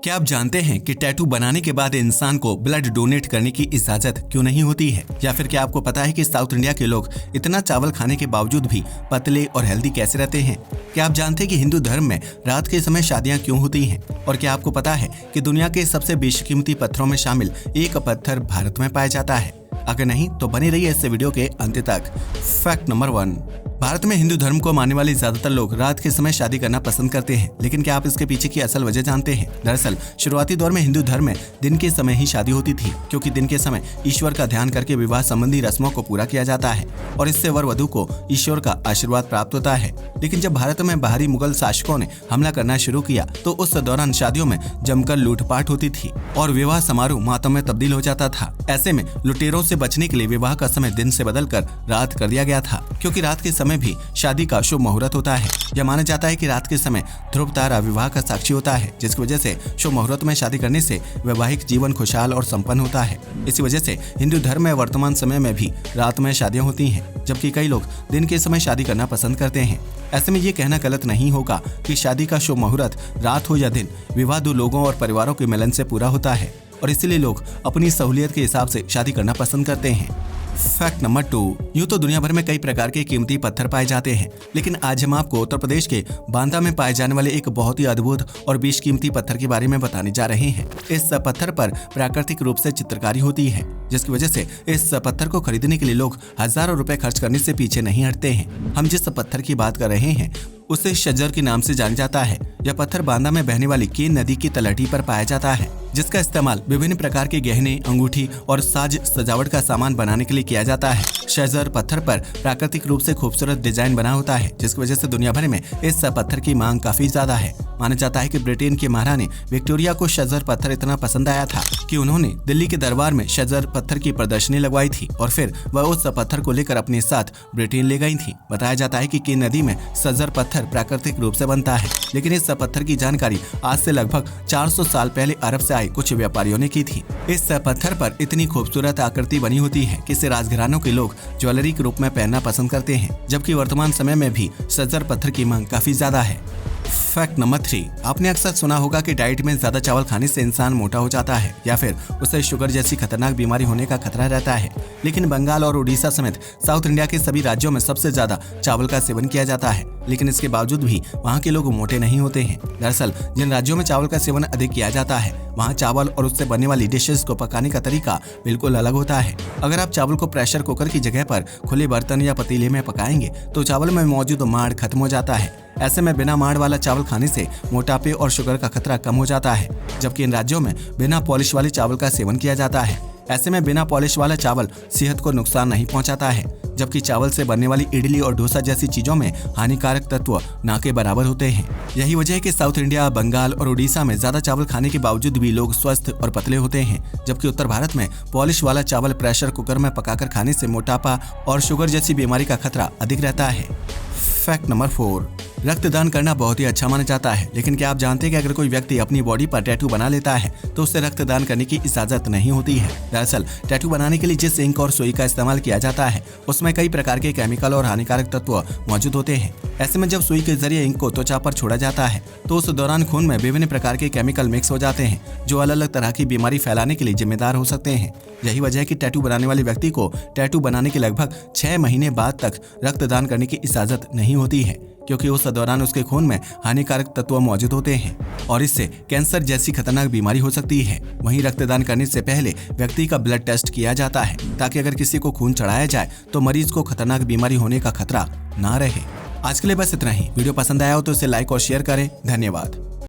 क्या आप जानते हैं कि टैटू बनाने के बाद इंसान को ब्लड डोनेट करने की इजाजत क्यों नहीं होती है? या फिर क्या आपको पता है कि साउथ इंडिया के लोग इतना चावल खाने के बावजूद भी पतले और हेल्दी कैसे रहते हैं? क्या आप जानते हैं कि हिंदू धर्म में रात के समय शादियां क्यों होती हैं? और क्या आपको पता है कि दुनिया के सबसे बेशकीमती पत्थरों में शामिल एक पत्थर भारत में पाया जाता है? अगर नहीं तो बने रहिए इस वीडियो के अंत तक। फैक्ट नंबर 1, भारत में हिंदू धर्म को मानने वाले ज्यादातर लोग रात के समय शादी करना पसंद करते हैं, लेकिन क्या आप इसके पीछे की असल वजह जानते हैं? दरअसल शुरुआती दौर में हिंदू धर्म में दिन के समय ही शादी होती थी, क्योंकि दिन के समय ईश्वर का ध्यान करके विवाह संबंधी रस्मों को पूरा किया जाता है और इससे वर वधु को ईश्वर का आशीर्वाद प्राप्त होता है। लेकिन जब भारत में बाहरी मुगल शासकों ने हमला करना शुरू किया तो उस दौरान शादियों में जमकर लूटपाट होती थी और विवाह समारोह मातम में तब्दील हो जाता था। ऐसे में लुटेरों से बचने के लिए विवाह का समय दिन से बदलकर रात कर दिया गया था, क्योंकि रात के समय भी शादी का शुभ मुहूर्त होता है। यह माना जाता है कि रात के समय ध्रुव तारा विवाह का साक्षी होता है, जिसकी वजह से शुभ मुहूर्त में शादी करने से वैवाहिक जीवन खुशहाल और संपन्न होता है। इसी वजह से हिंदू धर्म में वर्तमान समय में भी रात में शादियां होती हैं, जबकि कई लोग दिन के समय शादी करना पसंद करते हैं। ऐसे में ये कहना गलत नहीं होगा कि शादी का शुभ मुहूर्त रात हो या दिन, विवाह दो लोगों और परिवारों के मिलन से पूरा होता है और इसीलिए लोग अपनी सहूलियत के हिसाब से शादी करना पसंद करते हैं। फैक्ट नंबर 2, यूँ तो दुनिया भर में कई प्रकार के कीमती पत्थर पाए जाते हैं, लेकिन आज हम आपको उत्तर प्रदेश के बांदा में पाए जाने वाले एक बहुत ही अद्भुत और बेशकीमती पत्थर के बारे में बताने जा रहे हैं। इस पत्थर पर प्राकृतिक रूप से चित्रकारी होती है, जिसकी वजह से इस पत्थर को खरीदने के लिए लोग हजारों रुपए खर्च करने से पीछे नहीं हटते हैं। हम जिस पत्थर की बात कर रहे हैं उसे शजर के नाम से जाना जाता है। यह पत्थर बांदा में बहने वाली केन नदी की तलहटी पर पाया जाता है, जिसका इस्तेमाल विभिन्न प्रकार के गहने, अंगूठी और साज सजावट का सामान बनाने के लिए किया जाता है। शजर पत्थर पर प्राकृतिक रूप से खूबसूरत डिजाइन बना होता है, जिसकी वजह से दुनिया भर में इस पत्थर की मांग काफी ज्यादा है। माना जाता है कि ब्रिटेन की महारानी विक्टोरिया को शजर पत्थर इतना पसंद आया था कि उन्होंने दिल्ली के दरबार में शजर पत्थर की प्रदर्शनी लगवाई थी और फिर वह उस पत्थर को लेकर अपने साथ ब्रिटेन ले गई थी। बताया जाता है कि केन नदी में शजर पत्थर प्राकृतिक रूप से बनता है, लेकिन इस पत्थर की जानकारी आज से लगभग 400 साल पहले अरब से आए कुछ व्यापारियों ने की थी। इस पत्थर पर इतनी खूबसूरत आकृति बनी होती है कि इसे राजघरानों के लोग ज्वेलरी के रूप में पहनना पसंद करते हैं, जबकि वर्तमान समय में भी शजर पत्थर की मांग काफी ज्यादा है। फैक्ट नंबर 3, आपने अक्सर सुना होगा कि डाइट में ज्यादा चावल खाने से इंसान मोटा हो जाता है या फिर उसे शुगर जैसी खतरनाक बीमारी होने का खतरा रहता है। लेकिन बंगाल और उड़ीसा समेत साउथ इंडिया के सभी राज्यों में सबसे ज्यादा चावल का सेवन किया जाता है, लेकिन इसके बावजूद भी वहाँ के लोग मोटे नहीं होते हैं। दरअसल जिन राज्यों में चावल का सेवन अधिक किया जाता है, वहाँ चावल और उससे बनने वाली डिशेस को पकाने का तरीका बिल्कुल अलग होता है। अगर आप चावल को प्रेशर कुकर की जगह पर खुले बर्तन या पतीले में पकाएंगे तो चावल में मौजूद माड़ खत्म हो जाता है। ऐसे में बिना माड़ वाला चावल खाने से मोटापे और शुगर का खतरा कम हो जाता है, जबकि इन राज्यों में बिना पॉलिश वाले चावल का सेवन किया जाता है। ऐसे में बिना पॉलिश वाला चावल सेहत को नुकसान नहीं पहुंचाता है, जबकि चावल से बनने वाली इडली और डोसा जैसी चीजों में हानिकारक तत्व ना के बराबर होते हैं। यही वजह है कि साउथ इंडिया, बंगाल और उड़ीसा में ज्यादा चावल खाने के बावजूद भी लोग स्वस्थ और पतले होते हैं, जबकि उत्तर भारत में पॉलिश वाला चावल प्रेशर कुकर में पकाकर खाने से मोटापा और शुगर जैसी बीमारी का खतरा अधिक रहता है। फैक्ट नंबर 4, रक्तदान करना बहुत ही अच्छा माना जाता है, लेकिन क्या आप जानते हैं कि अगर कोई व्यक्ति अपनी बॉडी पर टैटू बना लेता है तो उसे रक्तदान करने की इजाजत नहीं होती है। दरअसल टैटू बनाने के लिए जिस इंक और सुई का इस्तेमाल किया जाता है उसमें कई प्रकार के केमिकल और हानिकारक तत्व मौजूद होते हैं। ऐसे में जब सुई के जरिए इंक को त्वचा पर छोड़ा जाता है तो उस दौरान खून में विभिन्न प्रकार के केमिकल मिक्स हो जाते हैं, जो अलग अलग तरह की बीमारी फैलाने के लिए जिम्मेदार हो सकते हैं। यही वजह है कि टैटू बनाने वाले व्यक्ति को टैटू बनाने के लगभग 6 महीने बाद तक रक्तदान करने की इजाजत नहीं होती है, क्योंकि उस दौरान उसके खून में हानिकारक तत्व मौजूद होते हैं और इससे कैंसर जैसी खतरनाक बीमारी हो सकती है। वहीं रक्तदान करने से पहले व्यक्ति का ब्लड टेस्ट किया जाता है, ताकि अगर किसी को खून चढ़ाया जाए तो मरीज को खतरनाक बीमारी होने का खतरा ना रहे। आज के लिए बस इतना ही। वीडियो पसंद आया हो तो इसे लाइक और शेयर करें। धन्यवाद।